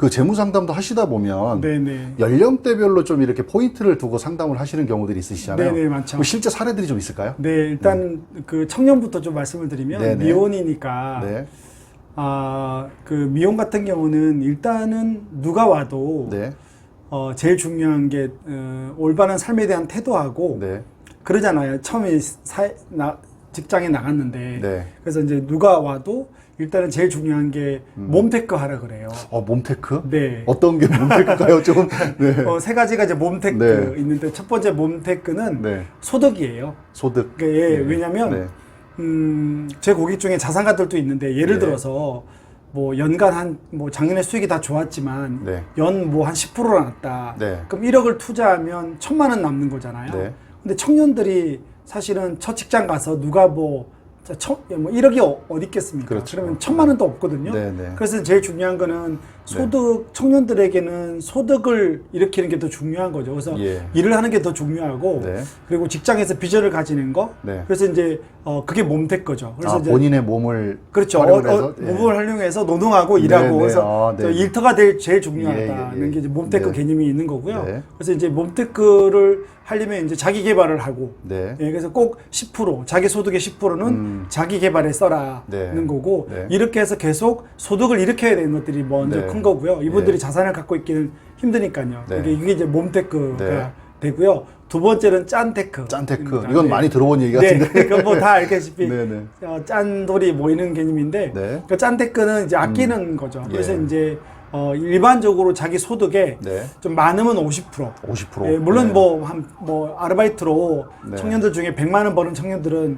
그 재무 상담도 하시다 보면 네네. 연령대별로 좀 이렇게 포인트를 두고 상담을 하시는 경우들이 있으시잖아요. 네네, 많죠. 뭐 실제 사례들이 좀 있을까요? 네, 일단 그 청년부터 좀 말씀을 드리면 네네. 미혼이니까 네. 그 미혼 같은 경우는 일단은 누가 와도 네. 제일 중요한 게 올바른 삶에 대한 태도하고 네. 그러잖아요. 처음에 직장에 나갔는데 네. 그래서 이제 누가 와도 일단은 제일 중요한 게 몸테크 하라 그래요. 몸테크? 네. 어떤 게 몸테크일까요? 좀. 네. 세 가지가 이제 몸테크 네. 있는데 첫 번째 몸테크는 네. 소득이에요. 소득. 예, 네. 왜냐면 네. 제 고객 중에 자산가들도 있는데 예를 네. 들어서 뭐 연간 작년에 수익이 다 좋았지만 네. 연 뭐 한 10% 났다. 네. 그럼 1억을 투자하면 1,000만 원 남는 거잖아요. 네. 근데 청년들이 사실은 첫 직장 가서 누가 뭐 1억이 어디 있겠습니까? 그렇죠. 그러면 1,000만 원도 없거든요. 네, 네. 그래서 제일 중요한 거는 청년들에게는 소득을 일으키는 게 더 중요한 거죠. 그래서 예. 일을 하는 게 더 중요하고 네. 그리고 직장에서 비전을 가지는 거. 네. 그래서 이제 그게 몸테크죠. 그래서 이제 본인의 몸을 그렇죠. 활용을 해서 몸을 활용해서 노동하고 네, 일하고 네. 그래서 네. 일터가 제일 중요하다는 예, 예, 예. 게 이제 몸테크 네. 개념이 있는 거고요. 네. 그래서 이제 몸테크를 하려면 이제 자기 개발을 하고 네. 예, 그래서 꼭 10% 자기 소득의 10%는 자기 개발에 써라는 네. 거고 네. 이렇게 해서 계속 소득을 일으켜야 되는 것들이 먼저 네. 큰 거고요. 이분들이 예. 자산을 갖고 있기는 힘드니까요. 네. 이게 이제 몸테크가 네. 되고요. 두 번째는 짠테크. 짠테크. 이건 많이 들어본 얘기 네, 같은데. 그건 뭐 다 알다시피 네네. 짠돌이 모이는 개념인데 네. 그 짠테크는 이제 아끼는 거죠. 그래서 예. 이제 일반적으로 자기 소득에 네. 좀 많으면 50%. 50%. 예, 물론 네. 뭐 아르바이트로 네. 청년들 중에 100만 원 버는 청년들은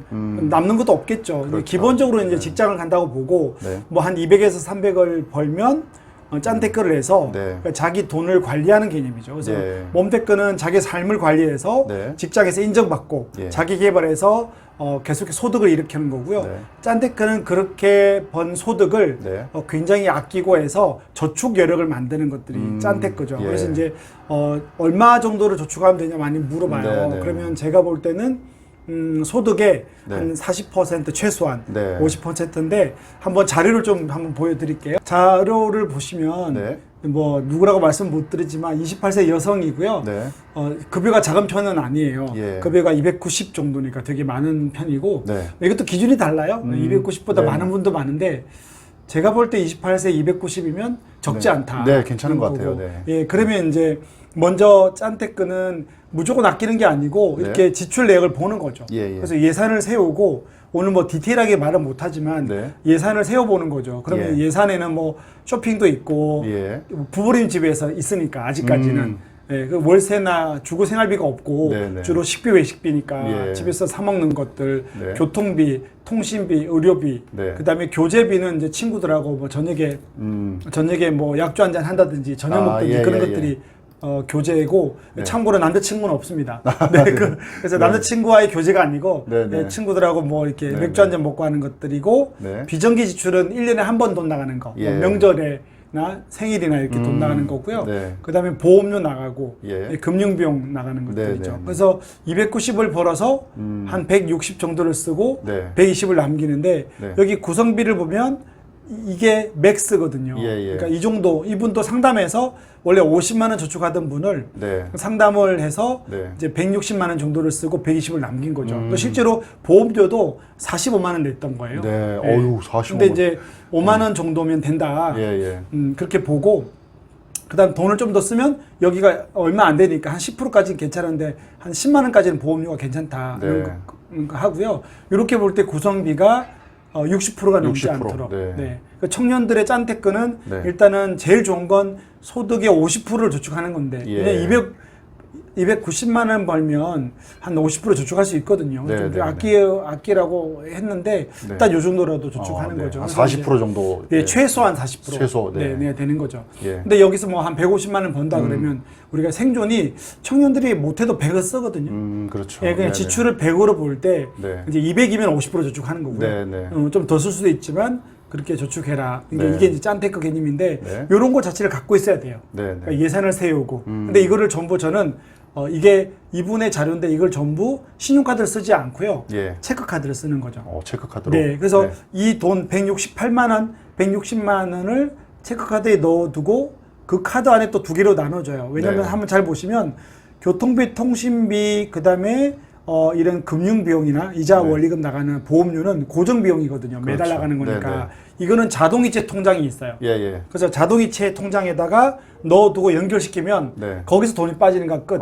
남는 것도 없겠죠. 근데 그렇죠. 기본적으로 이제 직장을 간다고 보고 네. 뭐 한 200에서 300을 벌면 짠테크를 해서 네. 그러니까 자기 돈을 관리하는 개념이죠. 그래서 네. 몸테크는 자기 삶을 관리해서 네. 직장에서 인정받고 예. 자기 개발해서 계속 소득을 일으키는 거고요. 네. 짠테크는 그렇게 번 소득을 네. 굉장히 아끼고 해서 저축 여력을 만드는 것들이 짠테크죠. 예. 그래서 이제 얼마 정도를 저축하면 되냐 많이 물어봐요. 네, 네. 그러면 제가 볼 때는 소득의 네. 한 40% 최소한 네. 50%인데 한번 자료를 좀 한번 보여드릴게요. 자료를 보시면 네. 뭐 누구라고 말씀 못 드리지만 28세 여성이고요. 네. 급여가 작은 편은 아니에요. 예. 급여가 290 정도니까 되게 많은 편이고 네. 이것도 기준이 달라요. 290보다 네. 많은 분도 많은데 제가 볼 때 28세 290이면 적지 네. 않다. 네, 괜찮은 것 거고. 같아요. 네. 예, 그러면 이제 먼저 짠테크는 무조건 아끼는 게 아니고 네. 이렇게 지출 내역을 보는 거죠. 예, 예. 그래서 예산을 세우고 오늘 뭐 디테일하게 말은 못하지만 네. 예산을 세워보는 거죠. 그러면 예. 예산에는 뭐 쇼핑도 있고 예. 부모님 집에서 있으니까 아직까지는 예, 그 월세나 주거 생활비가 없고 네, 네. 주로 식비 외식비니까 예. 집에서 사 먹는 것들, 네. 교통비, 통신비, 의료비, 네. 그다음에 교재비는 이제 친구들하고 뭐 저녁에 뭐 약주 한잔 한다든지 저녁 먹든지 예, 그런 예, 것들이 교재고 네. 참고로 남자친구는 없습니다. 네, 그래서 남자친구와의 교재가 아니고 네, 네. 친구들하고 뭐 이렇게 네, 맥주 네. 한잔 먹고 하는 것들이고 네. 비정기 지출은 1년에 한 번 돈 나가는 거. 예. 뭐 명절에나 생일이나 이렇게 돈 나가는 거고요. 네. 그다음에 보험료 나가고 예. 금융비용 나가는 것들이죠. 네, 네. 그래서 290을 벌어서 한 160 정도를 쓰고 네. 120을 남기는데 네. 여기 구성비를 보면 이게 맥스거든요. 예, 예. 그러니까 이 정도 이분도 상담해서 원래 50만 원 저축하던 분을 네. 상담을 해서 네. 이제 160만 원 정도를 쓰고 120을 남긴 거죠. 또 실제로 보험료도 45만 원 냈던 거예요. 네. 어휴, 45만. 근데 이제 5만 원 정도면 된다. 예, 예. 그렇게 보고 그다음 돈을 좀 더 쓰면 여기가 얼마 안 되니까 한 10%까지는 괜찮은데 한 10만 원까지는 보험료가 괜찮다. 네. 이런 거 하고요. 이렇게 볼 때 구성비가 60%가 넘지 60%, 않도록. 네. 네. 그 청년들의 짠테크는 네. 일단은 제일 좋은 건 소득의 50%를 저축하는 건데 예. 왜냐면 290만 원 벌면 한 50% 저축할 수 있거든요. 네, 좀 네, 아끼라고 했는데 네. 일단 요 정도라도 저축하는 네. 거죠. 한 그래서 40% 이제 정도. 네, 최소한 40%. 최소, 네. 네, 되는 거죠. 예. 근데 여기서 뭐 한 150만 원 번다 그러면 우리가 생존이 청년들이 못해도 100을 쓰거든요. 그렇죠. 예, 그냥 네네. 지출을 100으로 볼 때 네. 이제 200이면 50% 저축하는 거고요. 네, 네. 좀 더 쓸 수도 있지만 그렇게 저축해라. 그러니까 네. 이게 이제 짠테크 개념인데 네. 이런 거 자체를 갖고 있어야 돼요. 네, 네. 그러니까 예산을 세우고. 근데 이거를 전부 저는 이게 이분의 자료인데 이걸 전부 신용카드를 쓰지 않고요. 예. 체크카드를 쓰는 거죠. 체크카드로. 네, 그래서 네. 이 돈 168만 원, 160만 원을 체크카드에 넣어두고 그 카드 안에 또 두 개로 나눠져요. 왜냐하면 네. 한번 잘 보시면 교통비, 통신비, 그다음에 이런 금융 비용이나 이자 네. 원리금 나가는 보험료는 고정 비용이거든요. 매달 그렇죠. 나가는 거니까. 네, 네. 이거는 자동이체 통장이 있어요. 예, 예. 그래서 자동이체 통장에다가 넣어두고 연결시키면 네. 거기서 돈이 빠지는 거 끝.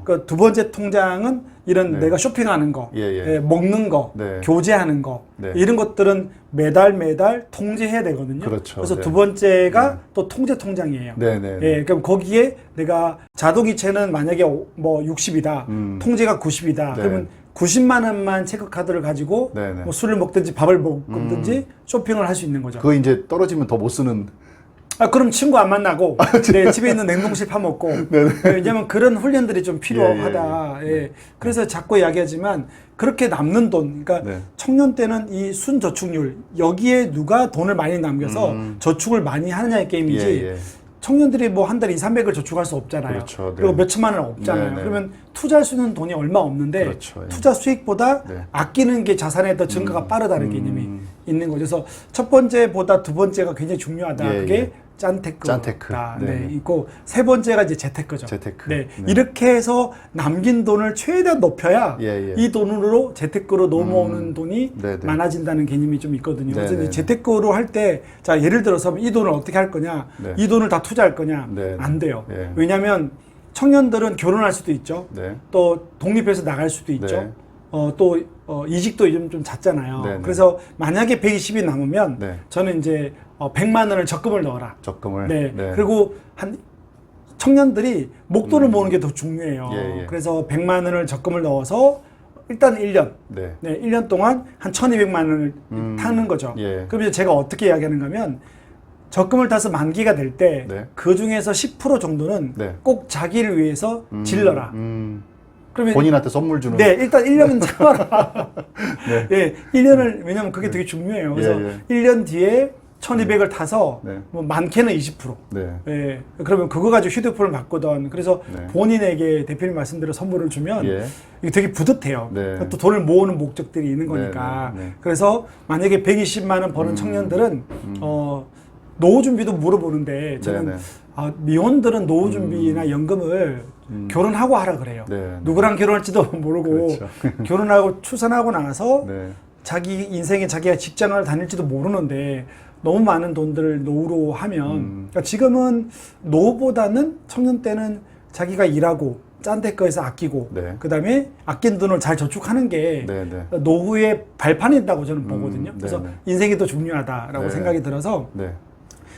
그 두 번째 통장은 이런 네. 내가 쇼핑하는 거, 예, 예. 먹는 거, 네. 교제하는 거 네. 이런 것들은 매달 통제해야 되거든요. 그렇죠. 그래서 네. 두 번째가 또 통제 통장이에요. 네, 네. 예, 그럼 거기에 내가 자동이체는 만약에 뭐 60이다, 통제가 90이다. 네. 그러면 90만 원만 체크카드를 가지고 네, 네. 뭐 술을 먹든지 밥을 먹든지 쇼핑을 할 수 있는 거죠. 그거 이제 떨어지면 더 못 쓰는. 그럼 친구 안 만나고 네, 집에 있는 냉동실 파먹고 왜냐면 그런 훈련들이 좀 필요하다. 예. 그래서 자꾸 이야기하지만 그렇게 남는 돈, 그러니까 네. 청년 때는 이 순저축률 여기에 누가 돈을 많이 남겨서 저축을 많이 하느냐의 게임이지. 예, 예. 청년들이 뭐 한 달에 200~300을 저축할 수 없잖아요. 그렇죠. 네. 그리고 몇 천만 원 없잖아요. 네, 네. 그러면 투자할 수 있는 돈이 얼마 없는데 그렇죠. 예. 투자 수익보다 네. 아끼는 게 자산의 더 증가가 빠르다는 개념이 있는 거죠. 그래서 첫 번째보다 두 번째가 굉장히 중요하다. 예, 그게 예. 짠테크다. 짠테크. 네. 네. 있고 세 번째가 이제 재테크죠. 재테크. 네. 네. 이렇게 해서 남긴 돈을 최대한 높여야 예, 예. 이 돈으로 재테크로 넘어오는 돈이 네, 네. 많아진다는 개념이 좀 있거든요. 네, 그래서 네, 이제 재테크로 할 때 자 예를 들어서 이 돈을 어떻게 할 거냐, 네. 이 돈을 다 투자할 거냐, 네, 네. 안 돼요. 네. 왜냐하면 청년들은 결혼할 수도 있죠. 네. 또 독립해서 나갈 수도 있죠. 네. 또 이직도 좀 잦잖아요. 네, 네. 그래서 만약에 120이 남으면 네. 저는 이제 100만 원을 적금을 넣어라. 적금을. 네. 네. 그리고 한 청년들이 목돈을 모으는 게 더 중요해요. 예, 예. 그래서 100만 원을 적금을 넣어서 일단 1년. 네. 네, 1년 동안 한 1,200만 원을 타는 거죠. 예. 그럼 이제 제가 어떻게 이야기하는가 하면 적금을 타서 만기가 될 때 네. 그 중에서 10% 정도는 네. 꼭 자기를 위해서 질러라. 그러면 본인한테 선물 주는. 네, 일단 1년은 참아라. 네. 예, 1년을, 왜냐면 그게 되게 중요해요. 그래서 예, 1년 뒤에 1200을 타서 네. 뭐 많게는 20%. 네. 예, 그러면 그거 가지고 휴대폰을 바꾸던 그래서 네. 본인에게 대표님 말씀대로 선물을 주면 예. 이게 되게 뿌듯해요. 네. 또 돈을 모으는 목적들이 있는 거니까. 네, 네, 네. 그래서 만약에 120만 원 버는 청년들은 노후 준비도 물어보는데 저는 네, 네. 미혼들은 노후 준비나 연금을 결혼하고 하라 그래요. 네, 네. 누구랑 결혼할지도 모르고 그렇죠. 결혼하고 출산하고 나서 네. 자기 인생에 자기가 직장을 다닐지도 모르는데 너무 많은 돈들을 노후로 하면 그러니까 지금은 노후보다는 청년 때는 자기가 일하고 짠데꺼에서 아끼고 네. 그다음에 아낀 돈을 잘 저축하는 게 네, 네. 노후의 발판이다고 저는 보거든요. 네, 그래서 네. 인생이 더 중요하다라고 네. 생각이 들어서 네.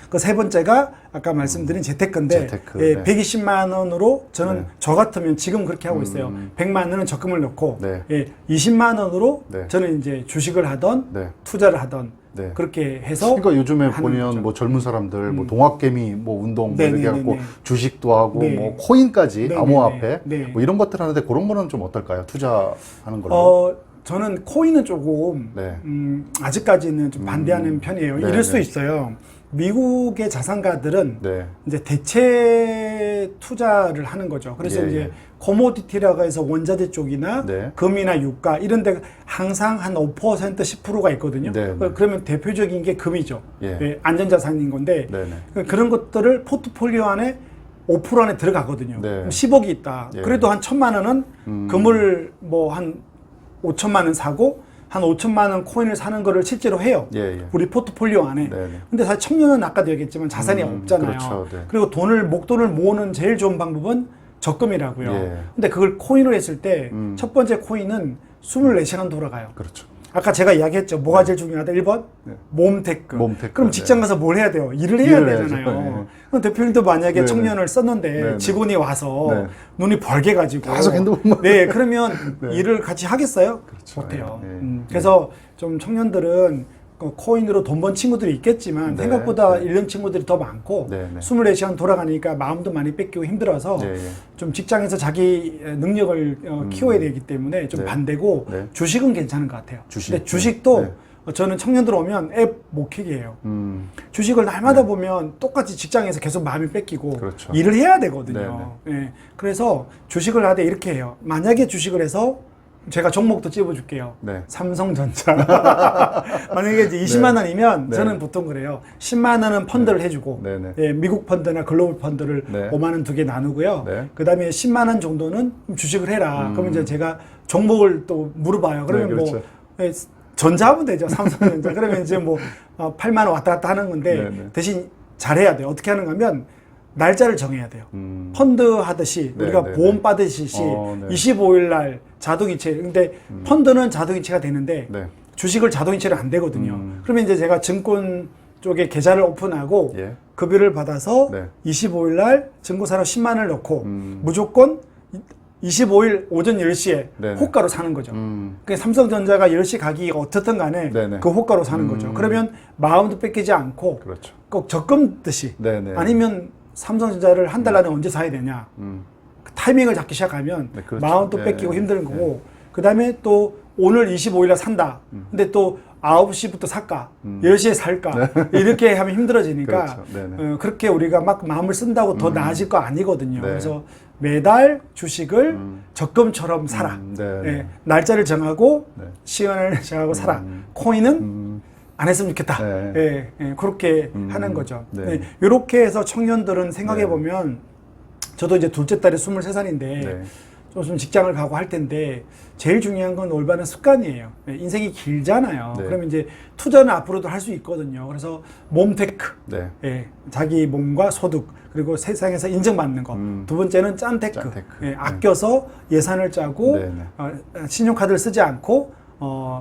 그 세 번째가 아까 말씀드린 재테크인데 재테크, 예, 네. 120만 원으로 저는 네. 저 같으면 지금 그렇게 하고 있어요. 100만 원은 적금을 넣고 네. 예, 20만 원으로 네. 저는 이제 주식을 하던 네. 투자를 하던 네. 그렇게 해서 그러니까 요즘에 하는 보면 거죠. 뭐 젊은 사람들 뭐 동학개미 뭐 운동 뭐 네, 이렇게 네, 갖고 네, 네. 주식도 하고 네. 뭐 코인까지 네, 암호화폐 네, 네. 뭐 이런 것들 하는데 그런 거는 좀 어떨까요? 투자하는 걸로. 저는 코인은 조금 네. 아직까지는 좀 반대하는 편이에요. 네, 이럴 수 네. 있어요. 미국의 자산가들은 네. 이제 대체 투자를 하는 거죠. 그래서 예, 이제 예. 코모디티라고 해서 원자재 쪽이나 네. 금이나 유가 이런 데 항상 한 5% 10%가 있거든요. 네, 네. 그러면 대표적인 게 금이죠. 예. 예, 안전자산인 건데 네, 네. 그런 것들을 포트폴리오 안에 5% 안에 들어가거든요. 네. 그럼 10억이 있다. 예. 그래도 한 1,000만 원은 금을 뭐 한 5천만 원 사고 한 5천만 원 코인을 사는 거를 실제로 해요. 예, 예. 우리 포트폴리오 안에. 네, 네. 근데 사실 청년은 아까도 얘기했지만 자산이 없잖아요. 그렇죠. 네. 그리고 목돈을 모으는 제일 좋은 방법은 적금이라고요. 예. 근데 그걸 코인으로 했을 때 첫 번째 코인은 24시간 돌아가요. 그렇죠. 아까 제가 이야기했죠. 뭐가 제일 중요하다? 1번 네. 몸테크. 몸테크, 그럼 네. 직장 가서 뭘 해야 돼요? 일을 해야 일을 되잖아요. 해야죠. 네. 그럼 대표님도 만약에 네, 청년을 썼는데 네, 네. 직원이 와서 네. 눈이 벌게 가지고 계속 핸드폰만. 네, 그러면 네. 일을 같이 하겠어요? 그렇죠. 못해요. 네. 그래서 좀 청년들은 코인으로 돈 번 친구들이 있겠지만 네. 생각보다 네. 잃는 친구들이 더 많고 네, 네. 24시간 돌아가니까 마음도 많이 뺏기고 힘들어서 예, 예. 좀 직장에서 자기 능력을 키워야 되기 때문에 좀 네. 반대고 네. 주식은 괜찮은 것 같아요. 주식. 근데 주식도 네. 저는 청년들 오면 앱 못 키게 해요. 주식을 날마다 보면 똑같이 직장에서 계속 마음이 뺏기고 그렇죠. 일을 해야 되거든요. 예. 그래서 주식을 하되 이렇게 해요. 만약에 주식을 해서 제가 종목도 찝어줄게요. 네. 삼성전자. 만약에 이제 20만 원이면 네. 저는 보통 그래요. 10만 원은 펀드를 해주고 네, 네. 예, 미국 펀드나 글로벌 펀드를 네. 5만 원 두 개 나누고요. 네. 그다음에 10만 원 정도는 주식을 해라. 그러면 이제 제가 종목을 또 물어봐요. 그러면 네, 그렇죠. 뭐 예, 전자하면 되죠. 삼성전자. 그러면 이제 뭐 8만 원 왔다 갔다 하는 건데 네, 네. 대신 잘해야 돼요. 어떻게 하는가 하면 날짜를 정해야 돼요. 펀드 하듯이 네, 우리가 네, 보험 받으듯이 네. 25일 날 자동이체. 근데 펀드는 자동이체가 되는데 네. 주식을 자동이체는 안 되거든요. 그러면 이제 제가 증권 쪽에 계좌를 오픈하고 예. 급여를 받아서 네. 25일 날 증거사로 10만 원을 넣고 무조건 25일 오전 10시에 네네. 호가로 사는 거죠. 그러니까 삼성전자가 10시 가격이 어떻든 간에 네네. 그 호가로 사는 거죠. 그러면 마음도 뺏기지 않고 그렇죠. 꼭 적금 듯이 네네. 아니면 삼성전자를 한 달 안에 언제 사야 되냐. 그 타이밍을 잡기 시작하면 네, 그렇죠. 마음도 예, 뺏기고 예, 힘든 거고 그 다음에 또 오늘 25일날 산다. 근데 또 9시부터 살까? 10시에 살까? 이렇게 하면 힘들어지니까 그렇죠. 네네. 그렇게 우리가 막 마음을 쓴다고 더 나아질 거 아니거든요. 네. 그래서 매달 주식을 적금처럼 사라. 네, 예, 네. 날짜를 정하고 네. 시간을 정하고 사라. 코인은 안 했으면 좋겠다. 네. 예, 예, 그렇게 하는 거죠. 네. 예, 이렇게 해서 청년들은 생각해 보면 저도 이제 둘째 딸이 23살인데 네. 좀 직장을 가고 할 텐데 제일 중요한 건 올바른 습관이에요. 예, 인생이 길잖아요. 네. 그러면 이제 투자는 앞으로도 할 수 있거든요. 그래서 몸테크, 네. 예, 자기 몸과 소득 그리고 세상에서 인정받는 거. 두 번째는 짠테크, 짠테크. 예, 아껴서 예산을 짜고 네, 네. 신용카드를 쓰지 않고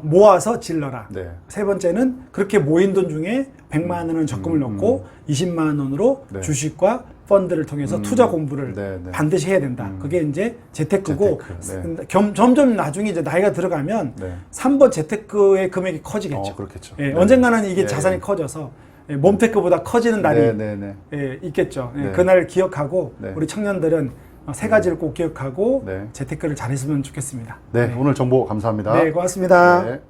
모아서 질러라. 네. 세 번째는 그렇게 모인 돈 중에 100만 원은 적금을 넣고 20만 원으로 네. 주식과 펀드를 통해서 투자 공부를 네, 네. 반드시 해야 된다. 그게 이제 재테크고 재테크, 점점 나중에 이제 나이가 들어가면 네. 3번 재테크의 금액이 커지겠죠. 그렇겠죠. 예, 네. 언젠가는 이게 예. 자산이 커져서 몸테크보다 커지는 날이 네, 네, 네. 예, 있겠죠. 예, 네. 그날을 기억하고 네. 우리 청년들은 세 가지를 꼭 기억하고 네. 재테크를 잘했으면 좋겠습니다. 네, 오늘 정보 감사합니다. 네, 고맙습니다. 네.